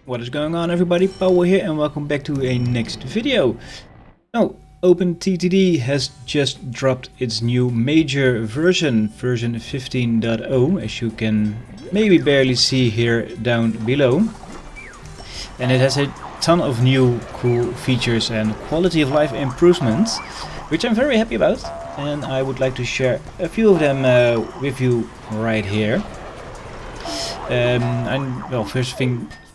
What is going on, everybody? Powell here and welcome back to a next video. Now, OpenTTD has just dropped its new major version 15.0, as you can maybe barely see here down below. And it has a ton of new cool features and quality of life improvements, which I'm very happy about. And I would like to share a few of them with you right here.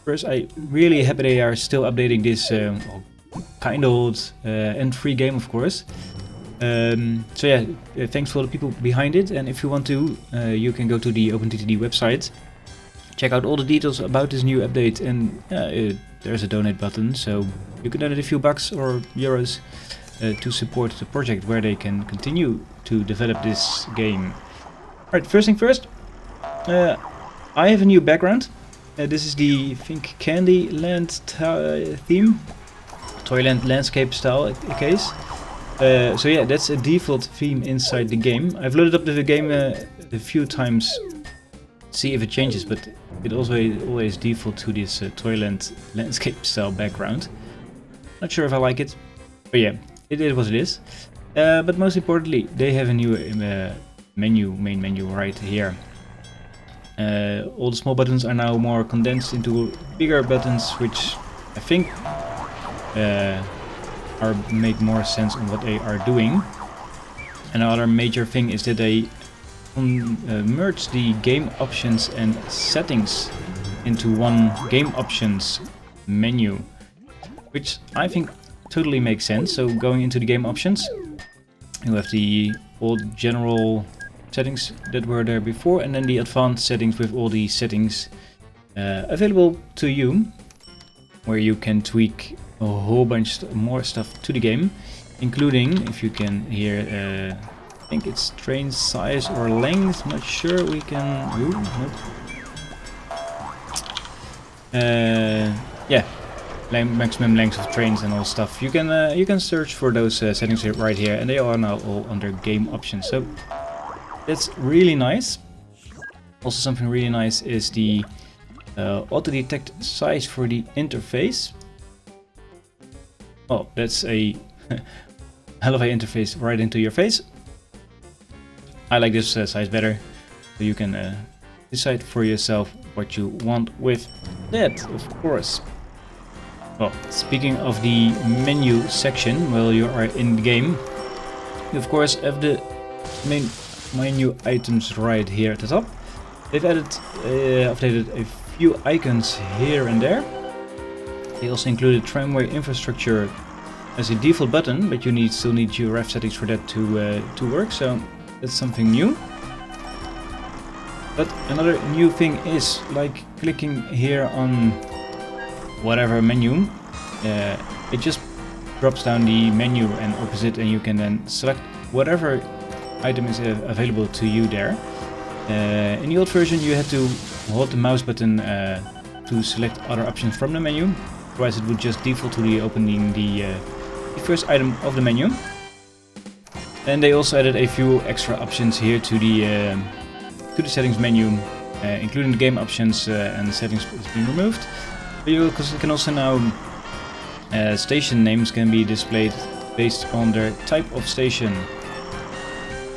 First, I'm really happy they are still updating this kind of old and free game, of course. Thanks for the people behind it. And if you want to, you can go to the OpenTTD website, check out all the details about this new update, and there's a donate button, so you can donate a few bucks or euros to support the project where they can continue to develop this game. Alright, first thing first, I have a new background. This is the Candyland theme, Toyland landscape style case. That's a default theme inside the game. I've loaded up the game a few times, see if it changes, but it always default to this Toyland landscape style background. Not sure if I like it, but yeah, it is what it is. But most importantly, they have a new main menu right here. All the small buttons are now more condensed into bigger buttons, which I think make more sense on what they are doing. Another major thing is that they merge the game options and settings into one game options menu, which I think totally makes sense. So going into the game options, you have the old general settings that were there before, and then the advanced settings with all the settings available to you, where you can tweak a whole bunch more stuff to the game, including, if you can hear, I think it's train size or length, not sure, we can... Ooh, nope. Maximum length of trains and all stuff. You can search for those settings right here, and they are now all under game options. So that's really nice. Also, something really nice is the auto-detect size for the interface. Oh, that's a hell of an interface right into your face. I like this size better, so you can decide for yourself what you want with that, of course. Well, speaking of the menu section, while you are in the game, you of course have the main menu items right here at the top. They've updated a few icons here and there. They also included tramway infrastructure as a default button, but you still need your ref settings for that to work, so that's something new. But another new thing is, like clicking here on whatever menu, it just drops down the menu and opens it, and you can then select whatever item is available to you there. In the old version you had to hold the mouse button to select other options from the menu, otherwise it would just default to the opening the first item of the menu. And they also added a few extra options here to the settings menu, including the game options, and the settings is being removed. But you can also now station names can be displayed based on their type of station.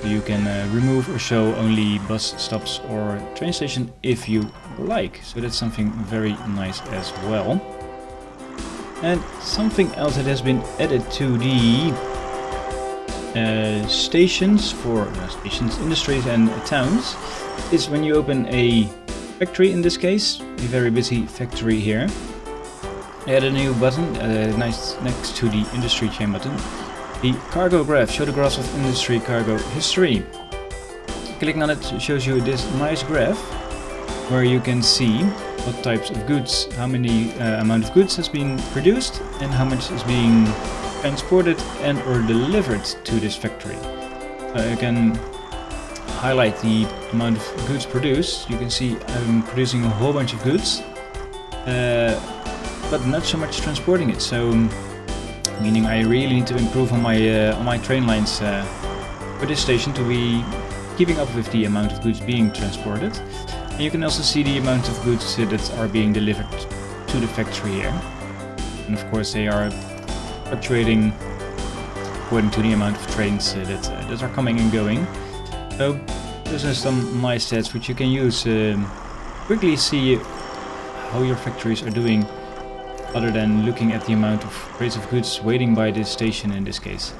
You can remove or show only bus stops or train station if you like. So that's something very nice as well. And something else that has been added to the stations for stations, industries and towns is when you open a factory, in this case, a very busy factory here. They added a new button nice next to the industry chain button. The cargo graph, show the graphs of industry cargo history. Clicking on it shows you this nice graph where you can see what types of goods, how many amount of goods has been produced, and how much is being transported and or delivered to this factory. You can highlight the amount of goods produced. You can see I'm producing a whole bunch of goods, but not so much transporting it. So meaning I really need to improve on my train lines for this station to be keeping up with the amount of goods being transported. And you can also see the amount of goods that are being delivered to the factory here. And of course they are fluctuating according to the amount of trains that are coming and going. So those are some nice stats which you can use. Quickly see how your factories are doing, other than looking at the amount of crates of goods waiting by this station in this case.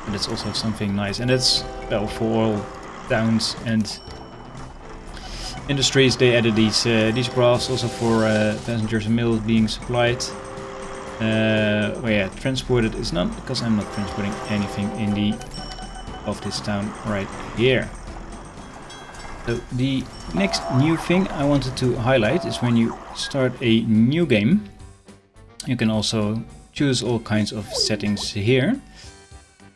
And that's also something nice, and that's, well, for all towns and industries they added these graphs also for passengers and mail being supplied. Well, yeah, transported is not, because I'm not transporting anything in the of this town right here. So the next new thing I wanted to highlight is when you start a new game, you can also choose all kinds of settings here.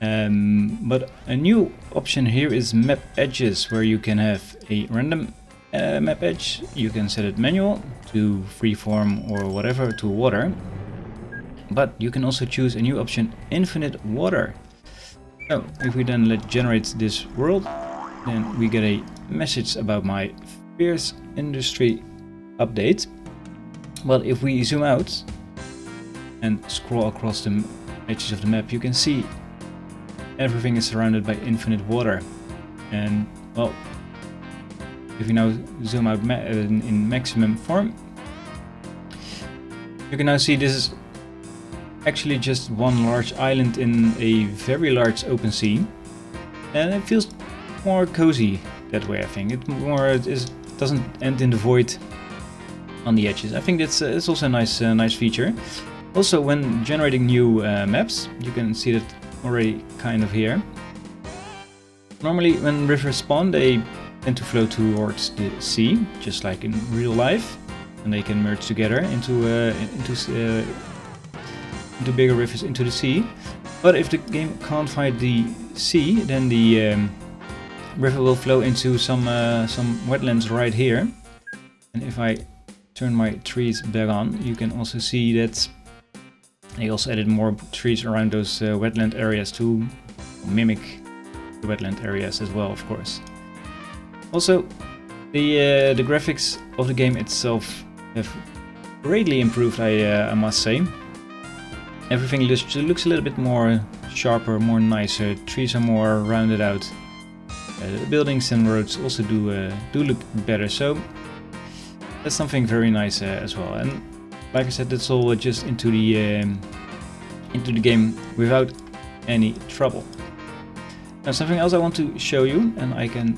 But a new option here is map edges, where you can have a random map edge. You can set it manual to freeform or whatever to water. But you can also choose a new option, infinite water. So if we then generate this world, then we get a message about my fierce industry update. But if we zoom out and scroll across the edges of the map, you can see everything is surrounded by infinite water. And well, if you now zoom out in maximum form, you can now see this is actually just one large island in a very large open sea, and it feels more cozy that way. I think it doesn't end in the void on the edges. I think that's it's also a nice feature. Also, when generating new maps, you can see that already kind of here. Normally when rivers spawn, they tend to flow towards the sea, just like in real life, and they can merge together into bigger rivers into the sea. But if the game can't find the sea, then the river will flow into some wetlands right here. And if I turn my trees back on, you can also see that they also added more trees around those wetland areas to mimic the wetland areas as well, of course. Also, the graphics of the game itself have greatly improved, I must say. Everything looks a little bit more sharper, more nicer. Trees are more rounded out. The buildings and roads also do look better. So that's something very nice as well. And like I said, that's all just into the game without any trouble. Now something else I want to show you, and I think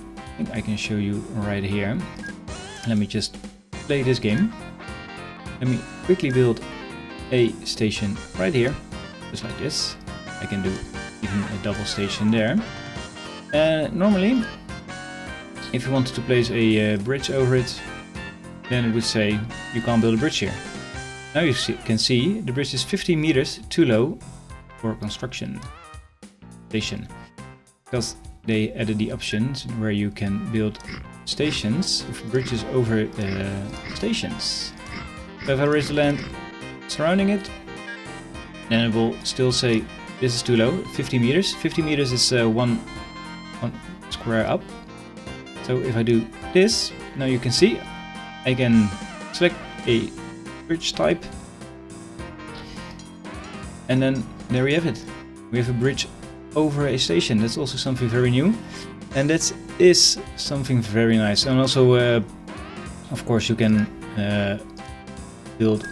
I can show you right here. Let me just play this game. Let me quickly build a station right here, just like this. I can do even a double station there. Normally, if you wanted to place a bridge over it, then it would say you can't build a bridge here. Now you can see the bridge is 50 meters too low for construction station, because they added the options where you can build stations, bridges over stations. So if I raise the land surrounding it, then it will still say this is too low, 50 meters. 50 meters is one square up. So if I do this, now you can see I can select a bridge type, and then there we have it. We have a bridge over a station. That's also something very new, and that is something very nice. And also, of course, you can build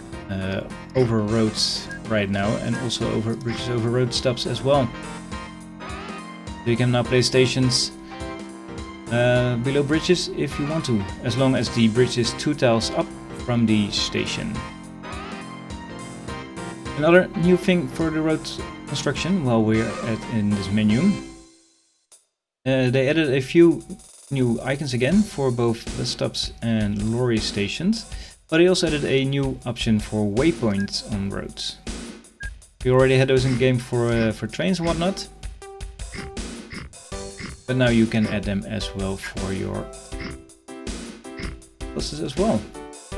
over roads right now, and also over bridges over road stops as well. So you can now place stations below bridges if you want to, as long as the bridge is 2 tiles up from the station. Another new thing for the road construction, while we're in this menu, they added a few new icons again for both bus stops and lorry stations, but they also added a new option for waypoints on roads. We already had those in the game for trains and whatnot, but now you can add them as well for your buses as well,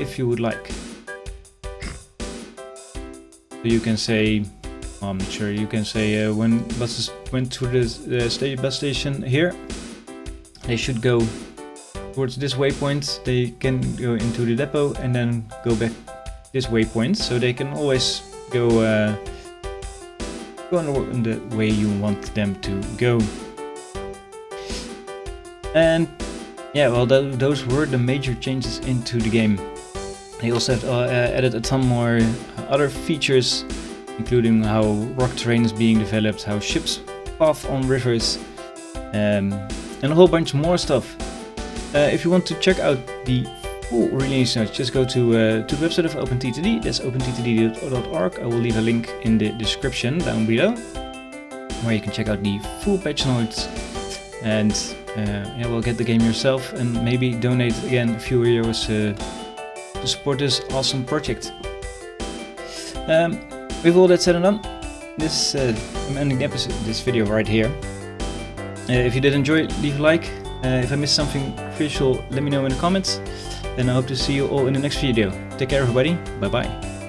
if you would like. So you can say, I'm not sure, you can say when buses went to the bus station here, they should go towards this waypoint. They can go into the depot and then go back this waypoint, so they can always go in the way you want them to go. And yeah, well, those were the major changes into the game. They also have added a ton more other features, including how rock terrain is being developed, how ships path on rivers, and a whole bunch more stuff. If you want to check out the full release notes, just go to the website of OpenTTD. That's openttd.org. I will leave a link in the description down below, where you can check out the full patch notes and yeah, well, get the game yourself and maybe donate again a few euros to support this awesome project. With all that said and done, I'm ending this video right here. If you did enjoy it, leave a like. If I missed something crucial, let me know in the comments. And I hope to see you all in the next video. Take care, everybody. Bye bye.